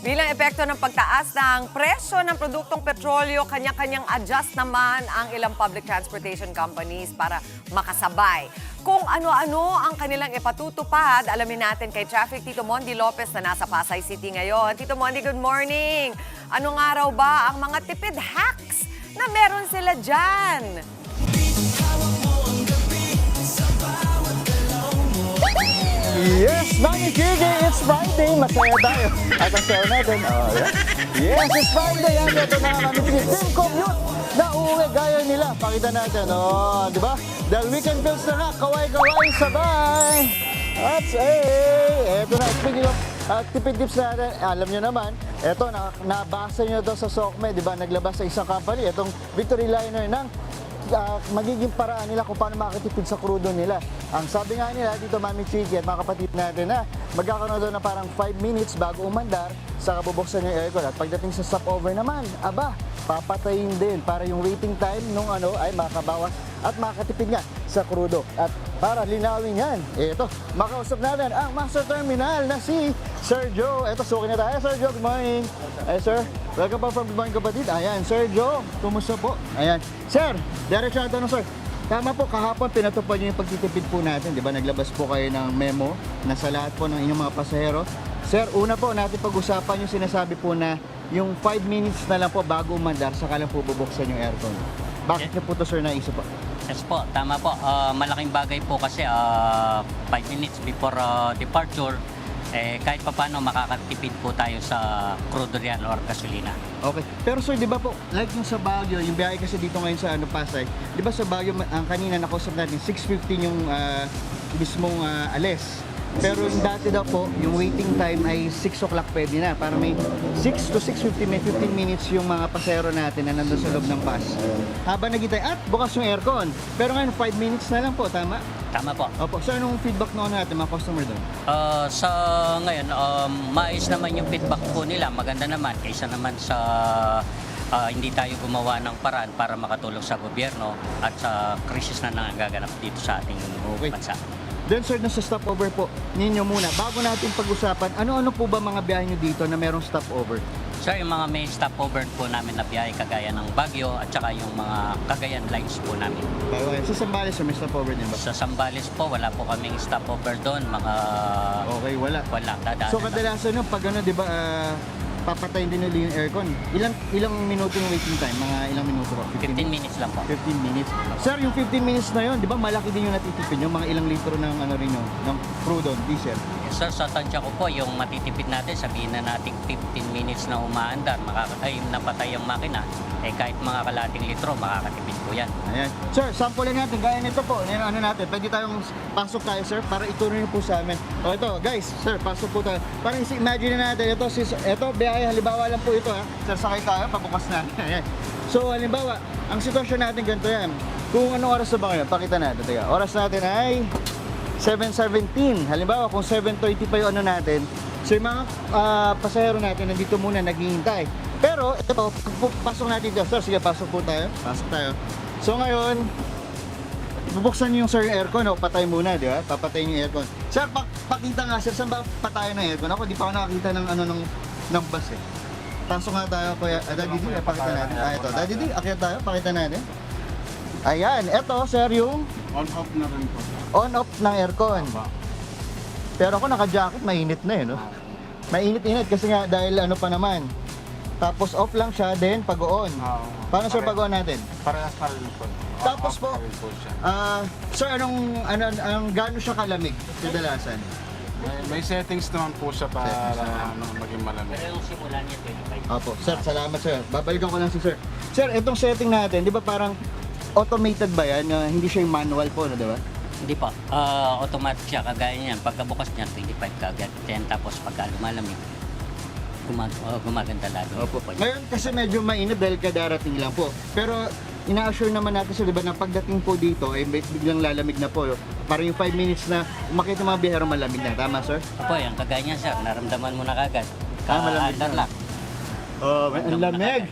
Bilang epekto ng pagtaas ng presyo ng produktong petrolyo, kanya-kanyang adjust naman ang ilang public transportation companies para makasabay. Kung ano-ano ang kanilang ipatutupad, alamin natin kay Traffic Tito Mondi Lopez na nasa Pasay City ngayon. Tito Mondi, good morning! Anong araw ba ang mga tipid hacks na meron sila dyan? Yes, Mami Gigi, it's Friday. Masaya tayo. At ang sayo natin, yes, it's Friday. Yan, ito na Mami Gigi. Team Commute na uuwi gaya nila. Pakita natin, di ba? Dahil weekend bills na nga, kaway-kaway, sabay. At eto na, speaking of tipid tips natin, alam nyo naman, eto, nabasa nyo to sa SOCME, di ba? Naglabas sa isang company, itong Victory Liner ng magiging paraan nila kung paano makakatipid sa krudo nila. Ang sabi nga nila dito, Mami Chiki at mga kapatid natin na magkakaroon doon na parang 5 minutes bago umandar sa kabubuksan yung aircon. At pagdating sa stopover naman, papatayin din para yung waiting time nung ay makabawas at makakatipid nga sa krudo. At para linawin yan, ito, makausap natin ang Master Terminal na si Sir Joe. Ito, suki na tayo. Sir Joe, good morning. Ay, sir, welcome po from Good Morning Kapatid. Ayan, Sir Joe, kumusta po? Ayan. Sir, diretso na tanong, sir. Tama po, kahapon pinatupad niyo yung pagtitipid po natin, di ba? Naglabas po kayo ng memo na sa lahat po ng inyong mga pasahero. Sir, una po natin pag-usapan yung sinasabi po na yung 5 minutes na lang po bago umandar, saka lang po bubuksan yung aircon. Bakit niyo po ito, sir, naisip po? Yes po, tama po. Malaking bagay po kasi 5 minutes before departure, kahit pa paano makakatipid po tayo sa crude oil or gasolina. Okay. Pero sir, di ba po, like yung sa Baguio, yung biyahe kasi dito ngayon sa Pasay, di ba sa Baguio, ang kanina nakausap natin, 6:15 yung mismong alis. Pero yung dati daw po, yung waiting time ay 6 o'clock pwede na. Para may 6 to 6:50, may 15 minutes yung mga pasero natin na nandun sa loob ng bus. Habang nagitay, at bukas yung aircon. Pero ngayon, 5 minutes na lang po, tama? Tama po. Opo. So anong feedback noon natin, mga customer doon? Sa ngayon, maayos naman yung feedback po nila. Maganda naman kaysa naman sa hindi tayo gumawa ng paraan para makatulong sa gobyerno at sa krisis na nangaganap dito sa ating bansa. Then sir, nasa stopover po ninyo muna. Bago natin pag-usapan, ano-ano po ba mga biyahe nyo dito na merong stopover? Sir, yung mga main stopover po namin na biyahe kagaya ng Baguio at saka yung mga Cagayan lines po namin. Okay. Sa Zambales, sir, may stopover din ba? Sa Zambales po, wala po kaming stopover doon. Okay, wala. Wala, dadaanan So lang. kadalasan nung pag di ba, papatayin din nila yung aircon. Ilang minuto yung waiting time? Mga ilang minuto po? 15 minutes lang po. 15 minutes. Sir, yung 15 minutes na yun, di ba malaki din yung natitipid yung mga ilang litro ng rin yun, ng crude on, diesel. Yes, sir, sa tansya ko po, yung matitipid natin, sabihin na natin 15 minutes na umaandar, napatay ang makina, kahit mga kalating litro, makakatipid po yan. Ayan. Sir, sample lang natin, gaya nito po, ano natin, pwede tayong pasok tayo, sir, para ituro nyo po sa amin. O ito, guys, sir, pasok po tayo. Parang imagine na natin, ito, biyahe, halimbawa lang po ito, ha. Sir, sakay tayo, pabukas natin. Ayan. So, halimbawa, ang sitwasyon natin ganito yan. Kung anong oras na ba ngayon, pakita natin. Teka, oras natin ay 7:17. Halimbawa, kung 7:30 pa yung ano natin, so yung mga pasahero natin nandito muna naghihintay. Pero ito, pasok natin dito. Sir, sige, pasok po tayo. Pasok tayo. So ngayon, bubuksan niyo yung sir yung aircon, patay muna, di ba? Papatayin yung aircon. Sir, pakita nga, sir, saan ba patayin ng aircon? Ako, di pa ako nakakita ng bus eh. Pasok nga tayo, kuya. Daddy D, pakita natin. Ito, Daddy D, akyat tayo, pakita natin. Ayan, ito, sir, yung on-off na rin po. on-off ng aircon. Pero ako naka-jacket, mainit na eh, no? Mainit-init kasi nga dahil ano pa naman. Tapos off lang siya, then pag-on. Paano sir pag-on natin? Parehas pa rin po. Tapos On-off po, pa rin po siya. sir, gaano siya kalamig kadalasan? May settings naman po siya para maging malamig. Pero yung simula niya 25. Opo, sir, salamat sir. Babalikan ko lang si sir. Sir, itong setting natin, di ba parang automated ba yan? Hindi siya yung manual po, di ba? Hindi po. Automatic siya. Kagaya niyan. Pagkabukas niya, 25 kagad. Then tapos pagka lumalamig, gumaganda lalo. Opo. Ngayon kasi medyo mainit dahil kadarating lang po. Pero ina-assure naman natin sir, di ba, na pagdating po dito ay biglang lalamig na po. Parang yung 5 minutes na umakit ng mga biyahero malamig na. Tama sir? Opo, yung kagaya niyan, sir. Naramdaman mo na kagad. Malamig na. Lang. Oh, ang lamig.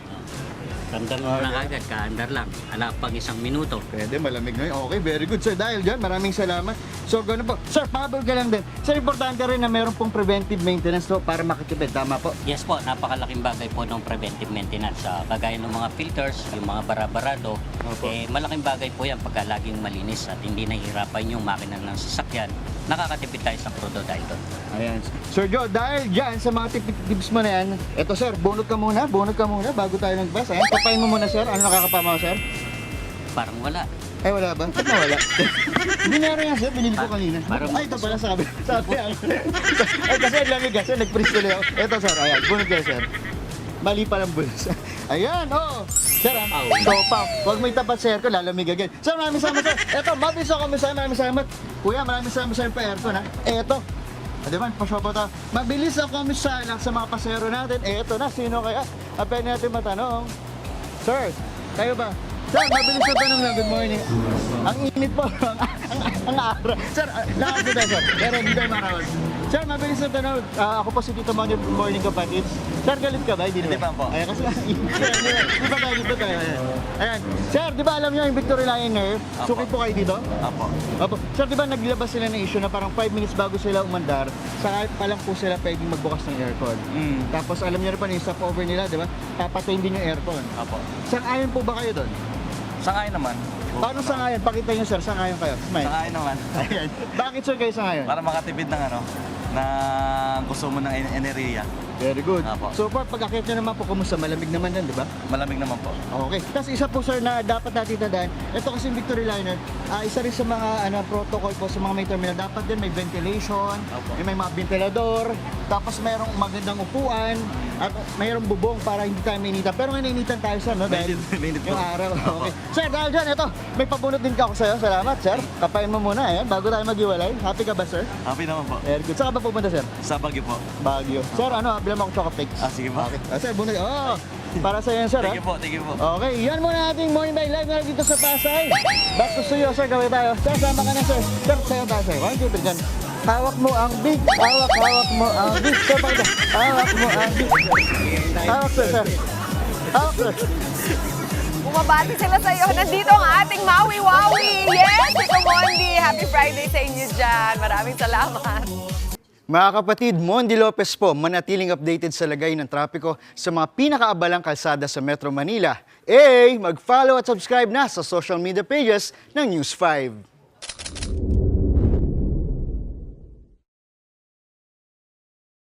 Ramdam mo na kagad, kaandar lang. Ala pang 1 minuto. Pwede, malamig na yun. Okay, very good sir. Dahil dyan, maraming salamat. So, ganun po. Sir, pahabol ka lang din. Sir, importante rin na meron pong preventive maintenance po para makatipid. Tama po? Yes po, napakalaking bagay po ng preventive maintenance. Kagaya ng mga filters, yung mga barabarado, Opo. malaking bagay po yan pagka laging malinis at hindi nahihirapan yung makina ng sasakyan. Nakakatipid tayo sa krudo dahil doon. Ayan. Sir Joe, dahil dyan sa mga tips mo na yan, eto sir, bunot ka muna bago tayo nag-bus. Ayan, kapain mo muna sir. Ano nakakapama mo sir? Parang wala. Ay, wala ba? Ba't nawala? Dinero yan sir, binili ko kanina. Parang- Ay, ito pala sabi. Ay, kasi ang lamig kasi, nag-freeze tuloy ako. Ito sir, ayan, bunot kayo sir. Mali pa lang bulos. Ayan, oh. Sir, ito pa. Huwag mo itapat sir ko, lalamig agad. Sir, maraming salamat sir. Ito, mabilis ako maraming salamat. Kuya, maraming salamat sir pa aircon ha. Eto. Di ba, pa-shop tayo. Mabilis ako misala sa mga pasero natin. Eto na, sino kaya? Pwede natin matanong. Sir, kayo ba? Sir, mabilis na tanong lang. Good morning. Ang init po. ang araw. Sir, lakas tayo, sir. Pero hindi tayo marawag. Sir, mabilis na tanong. Ako po si Tito Monday Morning Kapatids. Sir, galit ka ba? Hindi pa po. Ayan, kasi di ba tayo dito tayo? Ayan. Sir, di ba alam niyo yung Victory Liner? Suki po kayo dito? Apo. Opo. Sir, di ba naglabas sila ng issue na parang 5 minutes bago sila umandar, saka pa lang po sila pwedeng magbukas ng aircon. Tapos alam niyo na pa yung stopover nila, di ba? Papatayin din yung aircon. Apo. Sang-ayon po ba kayo doon? Sangayon naman. Paano sang-ayon? Pakita niyo sir, sang-ayon kayo. Smile. Sangayon naman. Ayan. Bakit sir kayo sang-ayon? Para makatipid ng ano, na gusto mo ng enerhiya. Very good. Apo. So far, pag-akit nyo naman po, kumusta? Malamig naman yan, di ba? Malamig naman po. Okay. Tapos isa po sir na dapat natin tandaan, ito kasi yung Victory Liner, isa rin sa mga protocol po sa mga may terminal, dapat din may ventilation, Opo. may mga ventilador, tapos mayroong magandang upuan, at mayroong bubong para hindi tayo mainita. Pero ngayon nainitan tayo sir, no? Dahil Mainit po. yung araw. Opo. Okay. Sir, dahil dyan, ito, may pabunot din ka ako sa'yo. Salamat sir. Kapain mo muna, ayan, bago tayo maghiwalay. Happy ka ba sir? Happy naman po. Very good. Saan ka ba pupunta sir? Sa Baguio po. Baguio. Sir, bilang mo ako chocopix. Sige po. Okay. Sir, bunot. Oh, para sa yan sir, ha? Thank you po, thank you po. Okay, yan muna ating Morning by Live na dito sa Pasay. Back to studio, sir, gawin tayo. Sir, sama ka na, sir. Sir, sa'yo tayo, sir. 1, 2, 3, dyan. Hawak mo ang big. Hawak mo ang big. Sir, pakita. Hawak mo ang big. Hawak, sir, sir. Hawak, sir. Bumabati sila sa iyo. Nandito ang ating Maui Wawi. Yes, Tito Mondi. Happy Friday sa inyo dyan. Maraming salamat. Mga kapatid, Mondi Lopez po, manatiling updated sa lagay ng trapiko sa mga pinakaabalang kalsada sa Metro Manila. Mag-follow at subscribe na sa social media pages ng News 5.